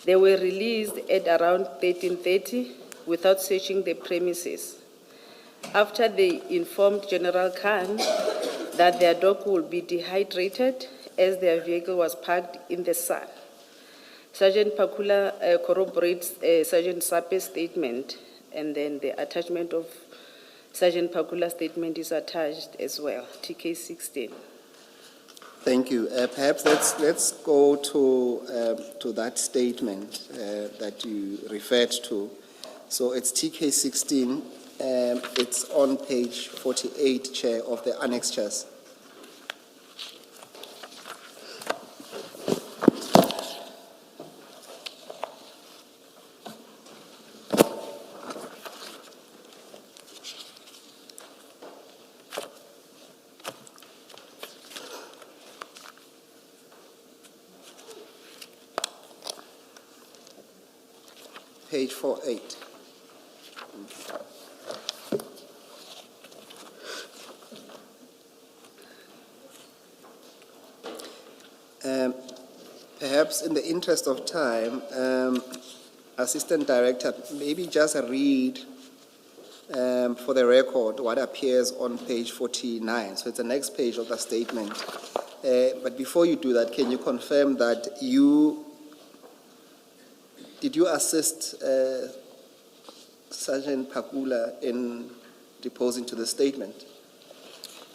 They were released at around 13:30 without searching the premises. After they informed General Khan that their dog would be dehydrated as their vehicle was parked in the sun. Sergeant Pakula corroborates Sergeant Sape's statement, and then the attachment of Sergeant Pakula's statement is attached as well, TK 16. Thank you. Perhaps let's go to that statement that you referred to. So it's TK 16. It's on page 48, Chair, of the annexures. Page 48. Perhaps in the interest of time, Assistant Director, maybe just read for the record what appears on page 49. So it's the next page of the statement. But before you do that, can you confirm that did you assist Sergeant Pakula in deposing to the statement?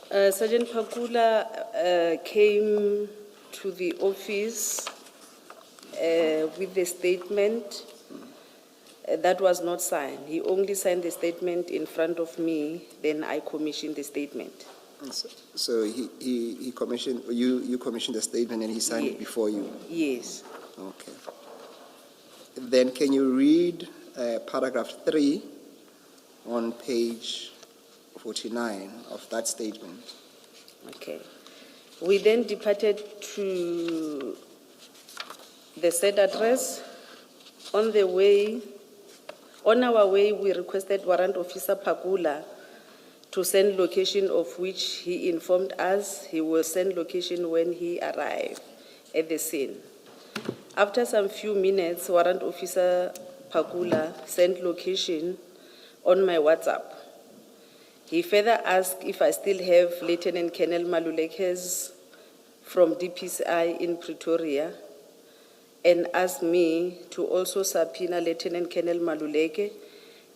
Sergeant Pakula came to the office with the statement that was not signed. He only signed the statement in front of me, then I commissioned the statement. So he commissioned, you commissioned the statement and he signed it before you? Yes. Okay. Then can you read paragraph 3 on page 49 of that statement? Okay. We then departed to the said address. On our way, we requested Warrant Officer Pakula to send location, of which he informed us he will send location when he arrived at the scene. After some few minutes, Warrant Officer Pakula sent location on my WhatsApp. He further asked if I still have Lieutenant Colonel Maluleke's from DPCI in Pretoria, and asked me to also subpoena Lieutenant Colonel Maluleke,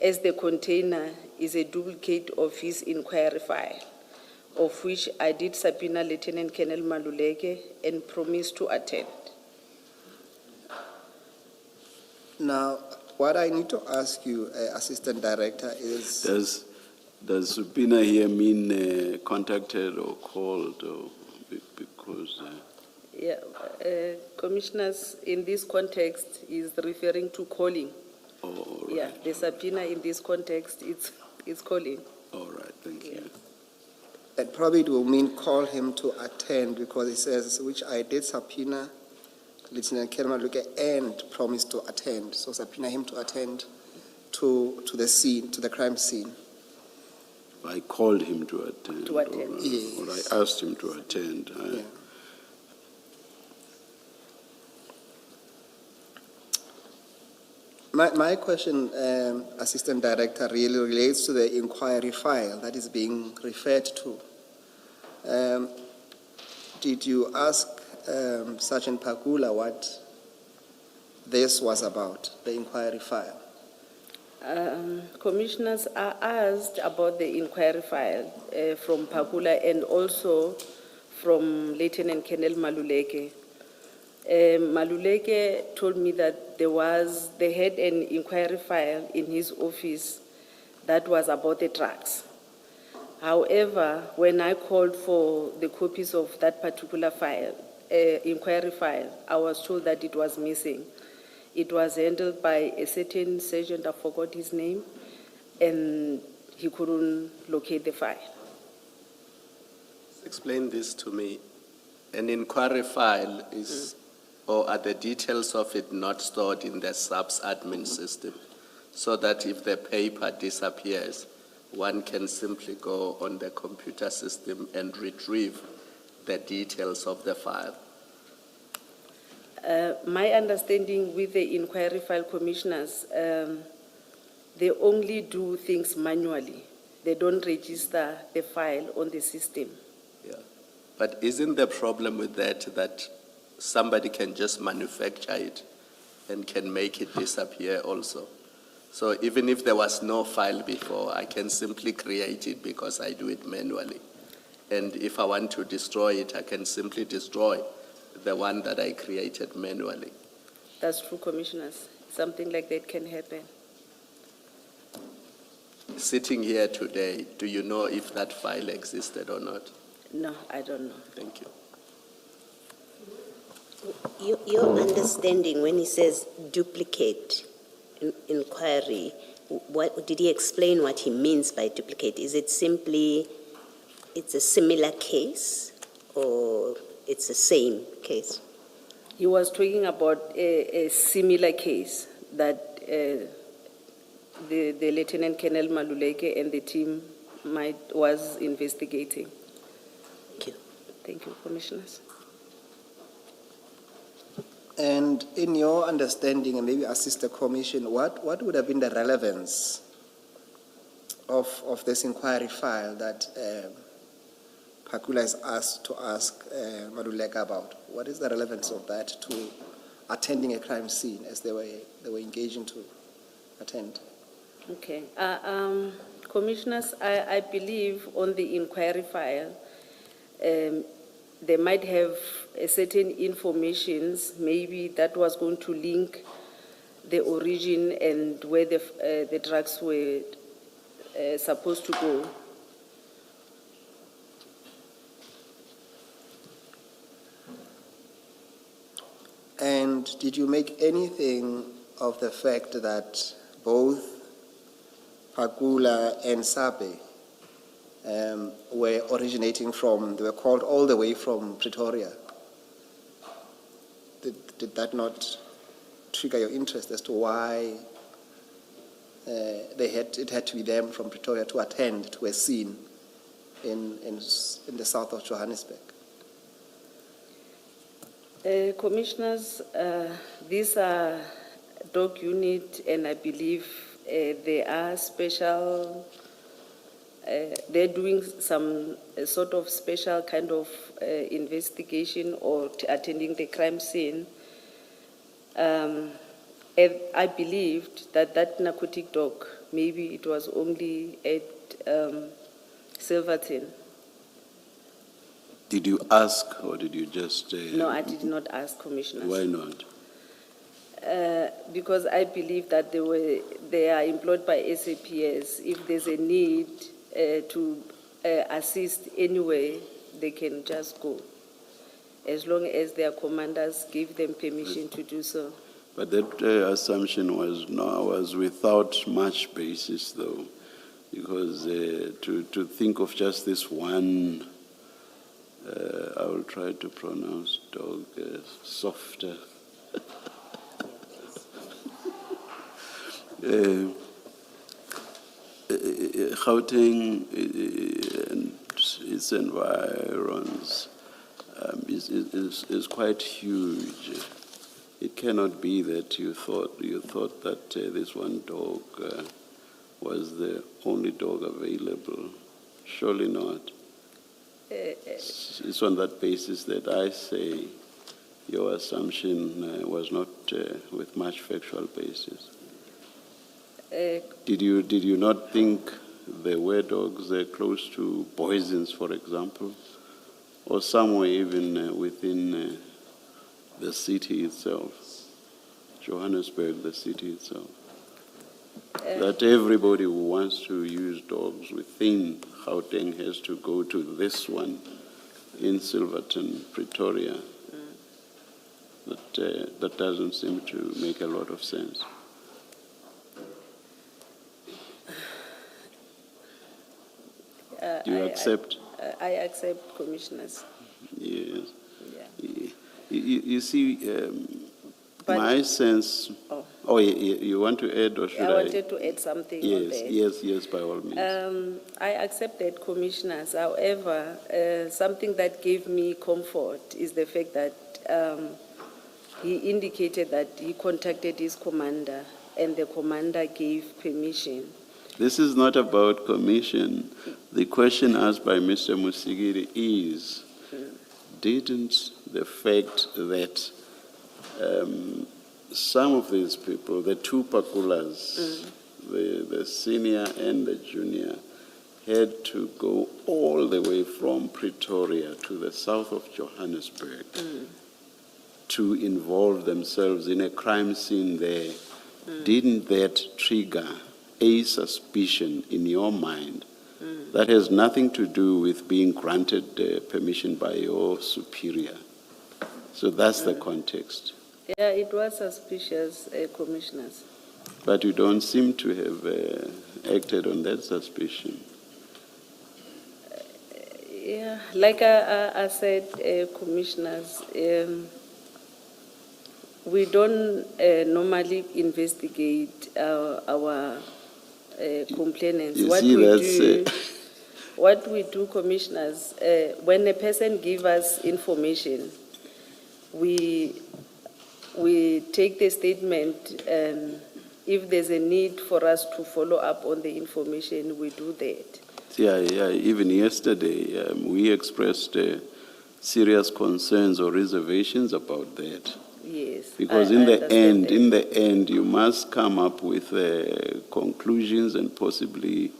as the container is a duplicate of his inquiry file, of which I did subpoena Lieutenant Colonel Maluleke and promised to attend. Now, what I need to ask you, Assistant Director, is... Does subpoena here mean contacted or called, or because... Commissioners, in this context, is referring to calling. Oh, right. Yeah, the subpoena in this context, it's calling. All right, thank you. That probably will mean call him to attend, because it says, which I did subpoena Lieutenant Colonel Maluke and promised to attend. So subpoena him to attend to the scene, to the crime scene. I called him to attend. To attend. Or, Yes. or I asked him to attend. Yeah. My question, Assistant Director, really relates to the inquiry file that is being referred to. Did you ask Sergeant Pakula what this was about, the inquiry file? Commissioners are asked about the inquiry file from Pakula and also from Lieutenant Colonel Maluleke. Maluleke told me that they had an inquiry file in his office that was about the drugs. However, when I called for the copies of that particular file, inquiry file, I was told that it was missing. It was handled by a certain sergeant, I forgot his name, and he couldn't locate the file. Explain this to me. An inquiry file is, or are the details of it not stored in the SAPS admin system, so that if the paper disappears, one can simply go on the computer system and retrieve the details of the file? My understanding with the inquiry file commissioners, they only do things manually. They don't register the file on the system. Yeah. But isn't the problem with that somebody can just manufacture it and can make it disappear also? So even if there was no file before, I can simply create it because I do it manually. And if I want to destroy it, I can simply destroy the one that I created manually. That's true, commissioners. Something like that can happen. Sitting here today, do you know if that file existed or not? No, I don't know. Thank you. Your understanding when he says duplicate inquiry, what did he explain what he means by duplicate? Is it simply it's a similar case or it's the same case? He was talking about a similar case that the Lieutenant Colonel Maluleke and the team was investigating. Thank you. Thank you, commissioners. And in your understanding, and maybe assist the commission, what would have been the relevance of this inquiry file that Phakula is asked to ask Maluleke about? What is the relevance of that to attending a crime scene as they were engaging to attend? Okay. Commissioners, I believe on the inquiry file, they might have certain informations, maybe that was going to link the origin and where the drugs were supposed to go. And did you make anything of the fact that both Phakula and Sape were originating they were called all the way from Pretoria? Did that not trigger your interest as to why it had to be them from Pretoria to attend to a scene in the south of Johannesburg? Commissioners, these are dog unit, and I believe they are special. They're doing some sort of special kind of investigation or attending the crime scene. And I believed that narcotic dog, maybe it was only at Silverton. Did you ask or did you just... No, I did not ask, commissioners. Why not? Because I believe that they are employed by SAPS. If there's a need to assist anywhere, they can just go, as long as their commanders give them permission to do so. But that assumption was without much basis, though, because to think of just this one, I will try to pronounce dog softer. Gauteng and its environs is quite huge. It cannot be that you thought that this one dog was the only dog available. Surely not. It's on that basis that I say your assumption was not with much factual basis. Did you not think there were dogs close to Boysens, for example, or somewhere even within the city itself, Johannesburg, the city itself? That everybody who wants to use dogs within Gauteng has to go to this one in Silverton, Pretoria. That doesn't seem to make a lot of sense. Do you accept? I accept, commissioners. Yes. Yeah. You see, But- my sense... Oh, you want to add or should I? I wanted to add something on that. Yes, by all means. I accept that, commissioners. However, something that gave me comfort is the fact that he indicated that he contacted his commander and the commander gave permission. This is not about commission. The question asked by Mr. Musigiri is, didn't the fact that some of these people, the two Pakulas, the senior and the junior, had to go all the way from Pretoria to the south of Johannesburg to involve themselves in a crime scene there, didn't that trigger a suspicion in your mind that has nothing to do with being granted permission by your superior? So that's the context. Yeah, it was suspicious, commissioners. But you don't seem to have acted on that suspicion. Yeah, like I said, commissioners, we don't normally investigate our complainants. You see, What we do, commissioners, when a person gives us information, we take the statement, and if there's a need for us to follow up on the information, we do that. Yeah, even yesterday, we expressed serious concerns or reservations about that. Yes. Because I in the understand end, you must come up with conclusions and possibly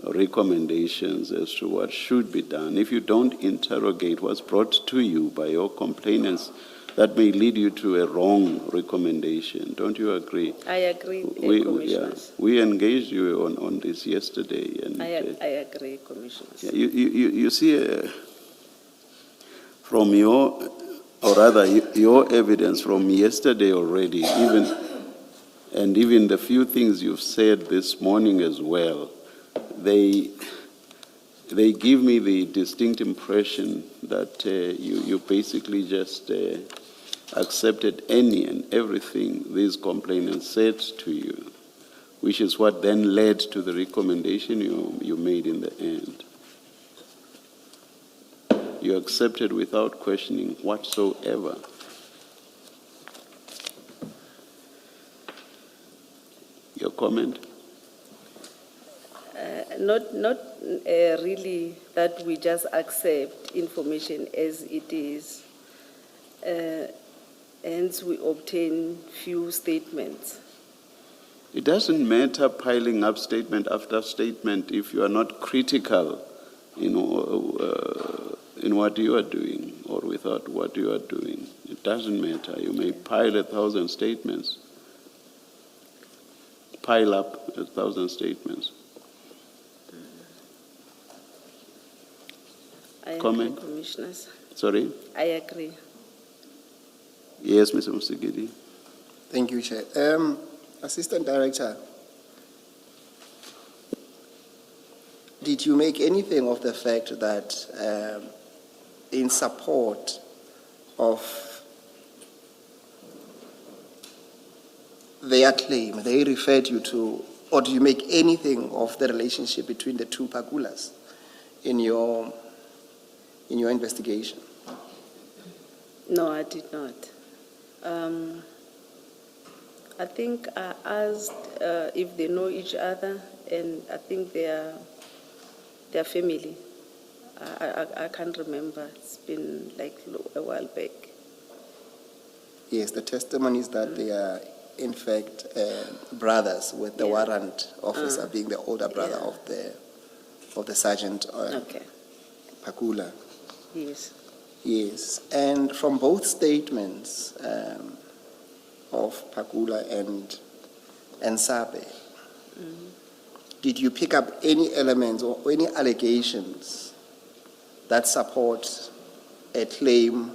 recommendations as to what should be done. If you don't interrogate what's brought to you by your complainants, that may lead you to a wrong recommendation. Don't you agree? I agree, commissioners. We engaged you on this yesterday. And, I agree, commissioners. yeah, you see, from your evidence from yesterday already, even the few things you've said this morning as well, they give me the distinct impression that you basically just accepted any and everything these complainants said to you, which is what then led to the recommendation you made in the end. You accepted without questioning whatsoever. Your comment? Not really that we just accept information as it is. Hence, we obtain few statements. It doesn't matter piling up statement after statement if you are not critical in what you are doing or without what you are doing. It doesn't matter. You may pile 1,000 statements. Pile up 1,000 statements. I Comment? agree, commissioners. Sorry? I agree. Yes, Mr. Musigidi. Thank you, Chair. Assistant Director, did you make anything of the fact that in support of their claim, they referred you to, or do you make anything of the relationship between the two Pakulas in your investigation? No, I did not. I think I asked if they know each other, and I think they are family. I can't remember. It's been like a while back. Yes, the testimony is that they are, in fact, brothers, with the warrant officer being the older brother of the sergeant Okay. Pakula. Yes. Yes, and from both statements of Pakula and Sabe, did you pick up any elements or any allegations that support a claim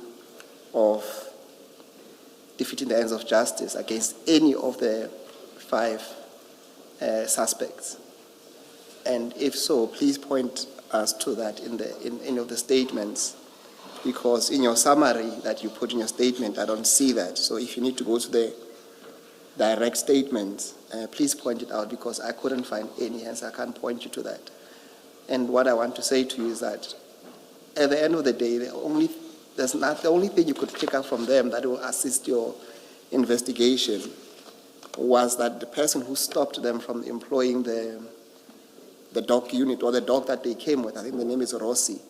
of defeating the ends of justice against any of the 5 suspects? And if so, please point us to that in any of the statements, because in your summary that you put in your statement, I don't see that. So if you need to go to the direct statements, please point it out, because I couldn't find any, hence I can't point you to that. And what I want to say to you is that at the end of the day, the only there's not, the only thing you could pick up from them that will assist your investigation was that the person who stopped them from employing the dog unit or the dog that they came with, I think the name is Rossi,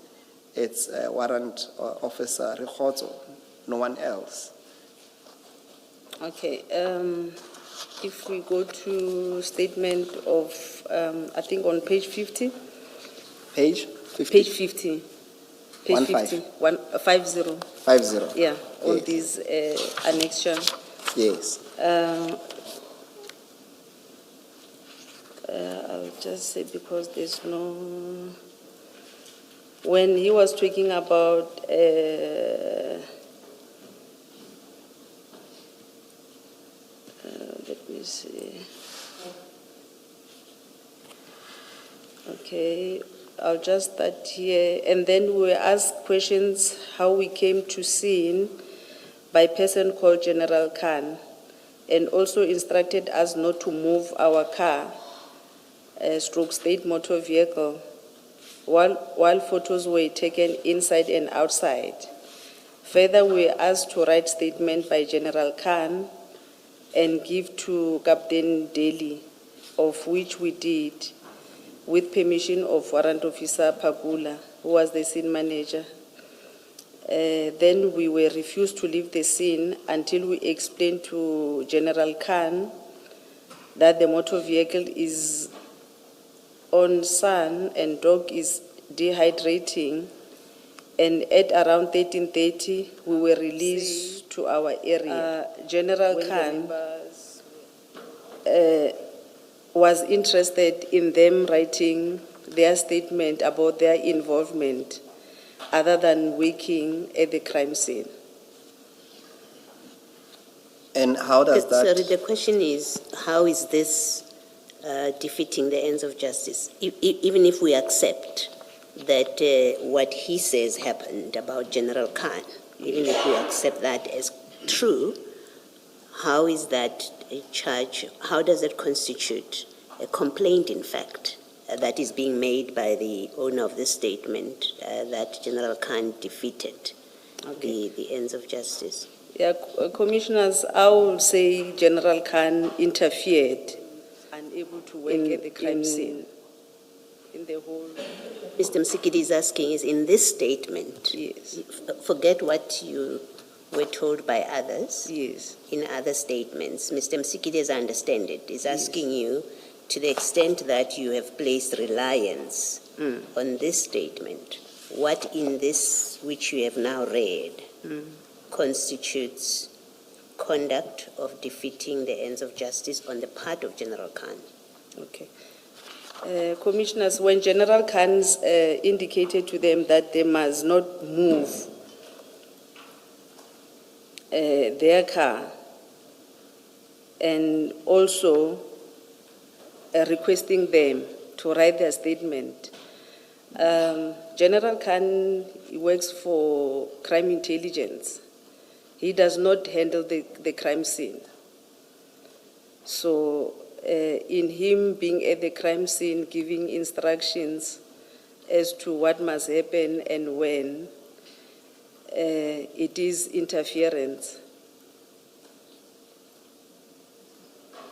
it's Warrant Officer Rekotso, no one else. Okay, if we go to statement of, I think on page 50, Page 50. page 50. Page 1 50, 50, 50. yeah, on Yes. this annexure. Yes. I'll just say because there's no, when he was talking about let me see. Okay, I'll just start here, and then we will ask questions how we came to scene by a person called General Khan, and also instructed us not to move our car, stroke state motor vehicle, while photos were taken inside and outside. Further, we were asked to write statement by General Khan and give to Captain Daly, of which we did, with permission of Warrant Officer Pagula, who was the scene manager. Then we were refused to leave the scene until we explained to General Khan that the motor vehicle is on sun and dog is dehydrating, and at around 13:30 we were released to our area. General Khan was interested in them writing their statement about their involvement other than working at the crime scene. And how does that? Sorry, the question is, how is this defeating the ends of justice? Even if we accept that what he says happened about General Khan, even if we accept that as true, how is that a charge? How does it constitute a complaint, in fact, that is being made by the owner of this statement that General Khan defeated the ends of justice? Yeah, Commissioners, I will say General Khan interfered, unable to work at the crime scene. In the whole, Mr. Msikidi is asking is in this statement, yes, forget what you were told by others. yes. In other statements, Mr. Msikidi, as I understand it, is asking you, to the extent that you have placed reliance on this statement, what in this which you have now read constitutes conduct of defeating the ends of justice on the part of General Khan? Okay. Commissioners, when General Khan indicated to them that they must not move their car, and also requesting them to write their statement, General Khan works for crime intelligence. He does not handle the crime scene. So in him being at the crime scene, giving instructions as to what must happen and when, it is interference.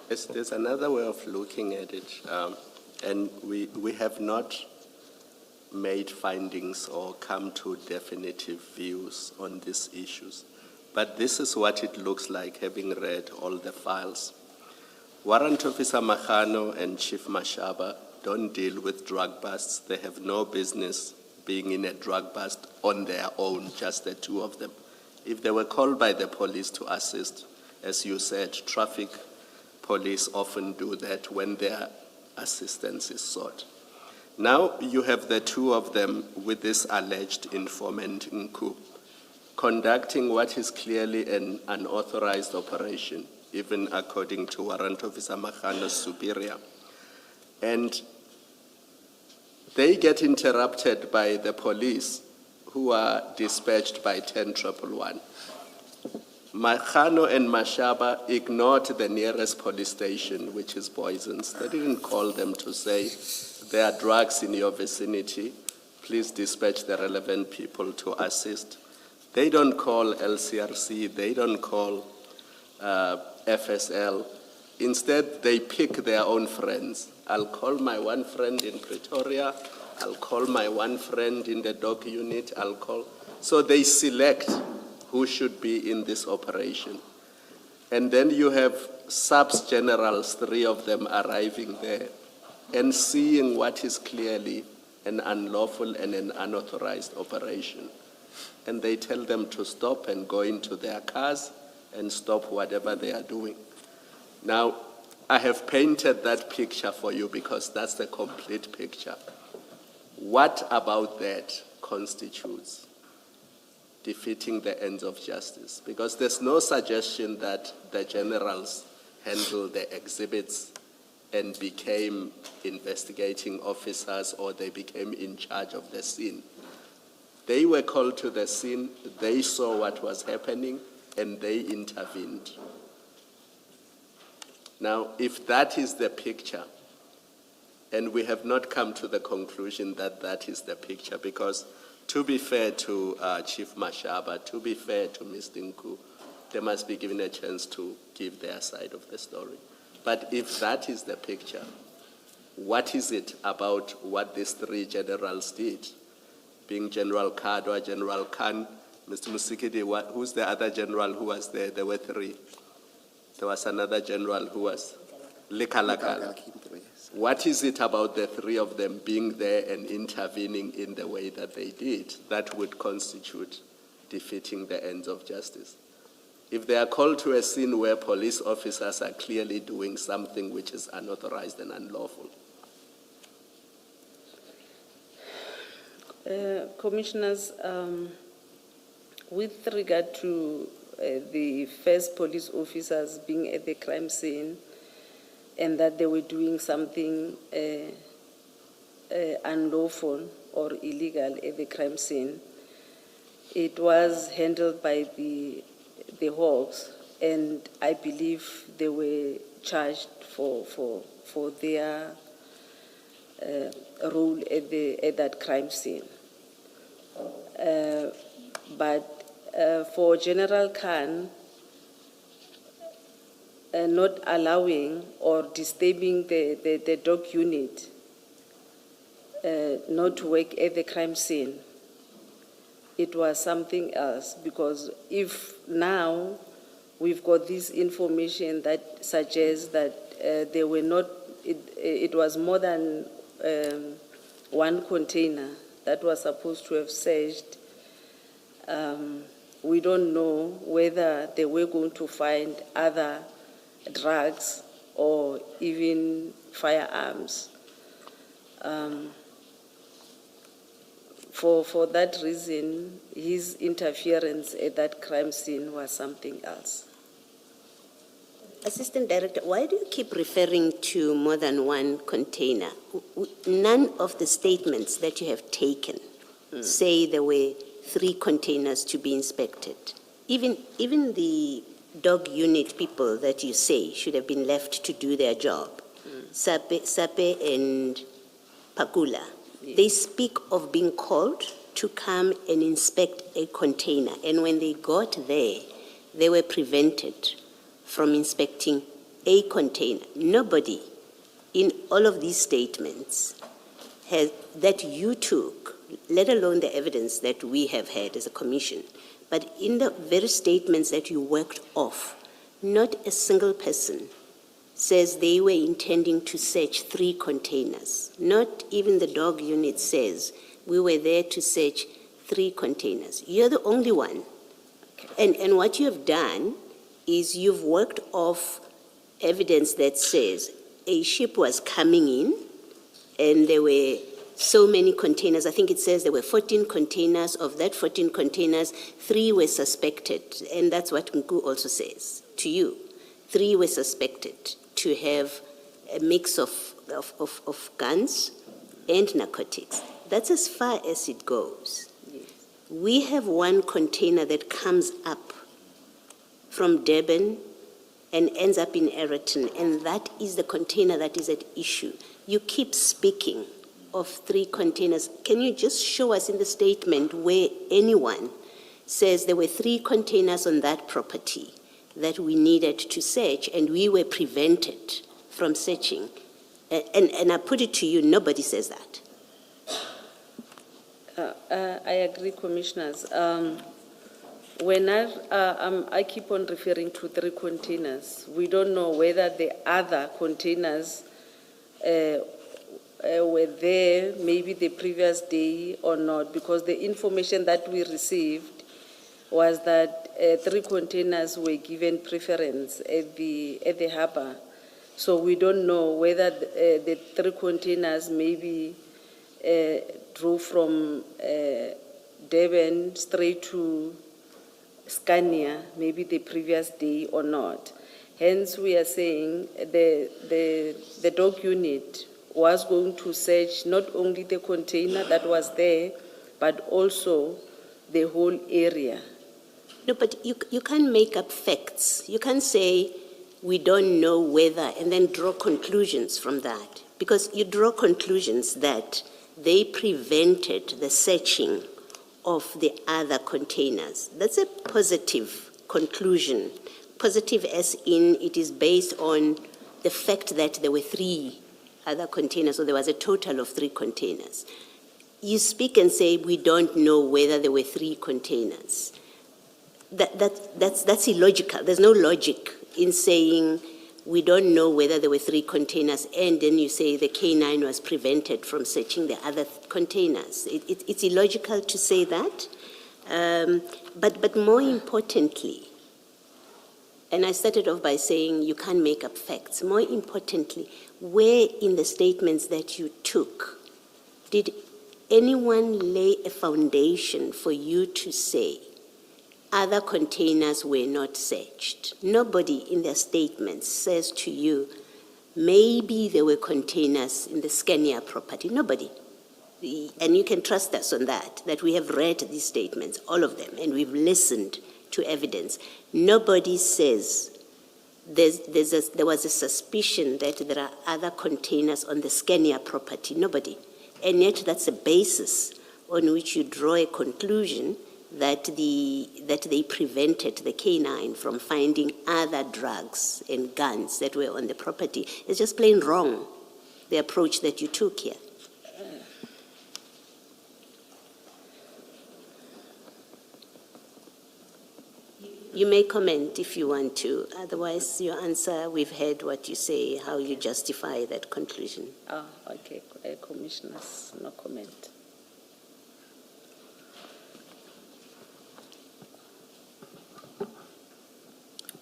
Yes, there's another way of looking at it, and we have not made findings or come to definitive views on these issues. But this is what it looks like, having read all the files. Warrant Officer Mahano and Chief Mashaba don't deal with drug busts. They have no business being in a drug bust on their own, just the two of them. If they were called by the police to assist, as you said, traffic police often do that when their assistance is sought. Now you have the two of them with this alleged informant Nku, conducting what is clearly an unauthorized operation, even according to Warrant Officer Mahano's superior. And they get interrupted by the police, who are dispatched by 10-111. Mahano and Mashaba ignored the nearest police station, which is Boysons. They didn't call them to say, there are drugs in your vicinity, please dispatch the relevant people to assist. They don't call LCRC, they don't call FSL. Instead, they pick their own friends. I'll call my one friend in Pretoria, I'll call my one friend in the dog unit, So they select who should be in this operation. And then you have subs generals, 3 of them arriving there and seeing what is clearly an unlawful and an unauthorized operation. And they tell them to stop and go into their cars and stop whatever they are doing. Now, I have painted that picture for you because that's the complete picture. What about that constitutes defeating the ends of justice? Because there's no suggestion that the generals handled the exhibits and became investigating officers or they became in charge of the scene. They were called to the scene, they saw what was happening, and they intervened. Now, if that is the picture, and we have not come to the conclusion that that is the picture, because to be fair to Chief Mashaba, to be fair to Ms. Dinku, they must be given a chance to give their side of the story. But if that is the picture, what is it about what these 3 generals did? Being General Kadwa, General Khan, Mr. Musikidi, who's the other general who was there? There were 3. There was another general who was Likalakala. What is it about the 3 of them being there and intervening in the way that they did that would constitute defeating the ends of justice? If they are called to a scene where police officers are clearly doing something which is unauthorized and unlawful. Commissioners, with regard to the first police officers being at the crime scene and that they were doing something unlawful or illegal at the crime scene, it was handled by the Hawks, and I believe they were charged for their role at that crime scene. But for General Khan, not allowing or disturbing the dog unit not to work at the crime scene, it was something else, because if now we've got this information that suggests that they were not, it was more than one container that was supposed to have searched, we don't know whether they were going to find other drugs or even firearms. For that reason, his interference at that crime scene was something else. Assistant Director, why do you keep referring to more than one container? None of the statements that you have taken say there were 3 containers to be inspected. Even the dog unit people that you say should have been left to do their job, Sape and Pakula, Yes. They speak of being called to come and inspect a container. And when they got there, they were prevented from inspecting a container. Nobody in all of these statements that you took, let alone the evidence that we have had as a commission, but in the very statements that you worked off, not a single person says they were intending to search 3 containers. Not even the dog unit says we were there to search 3 containers. You're the only one. And what you have done is you've worked off evidence that says a ship was coming in and there were so many containers. I think it says there were 14 containers. Of that 14 containers, 3 were suspected. And that's what Nku also says to you. 3 were suspected to have a mix of guns and narcotics. That's as far as it goes. Yes. We have 1 container that comes up from Durban and ends up in Egerton, and that is the container that is at issue. You keep speaking of 3 containers. Can you just show us in the statement where anyone says there were 3 containers on that property that we needed to search, and we were prevented from searching. And I put it to you, nobody says that. I agree, Commissioners. When I keep on referring to 3 containers, we don't know whether the other containers were there maybe the previous day or not, because the information that we received was that 3 containers were given preference at the harbour. So we don't know whether the 3 containers maybe drove from Durban straight to Scania, maybe the previous day or not. Hence, we are saying the dog unit was going to search not only the container that was there, but also the whole area. No, but you can't make up facts. You can't say we don't know whether and then draw conclusions from that. Because you draw conclusions that they prevented the searching of the other containers. That's a positive conclusion. Positive as in it is based on the fact that there were 3 other containers, so there was a total of 3 containers. You speak and say we don't know whether there were 3 containers. That's illogical. There's no logic in saying we don't know whether there were 3 containers, and then you say the K9 was prevented from searching the other containers. It's illogical to say that. But more importantly, and I started off by saying you can't make up facts. More importantly, where in the statements that you took, did anyone lay a foundation for you to say other containers were not searched? Nobody in their statements says to you, maybe there were containers in the Scania property. Nobody. And you can trust us on that we have read these statements, all of them, and we've listened to evidence. Nobody says there was a suspicion that there are other containers on the Scania property. Nobody. And yet that's a basis on which you draw a conclusion that they prevented the K9 from finding other drugs and guns that were on the property. It's just plain wrong, the approach that you took here. You may comment if you want to. Otherwise, your answer, we've heard what you say, how you justify that conclusion. Okay, Commissioners, no comment.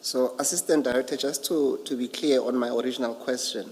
So, Assistant Director, just to be clear on my original question,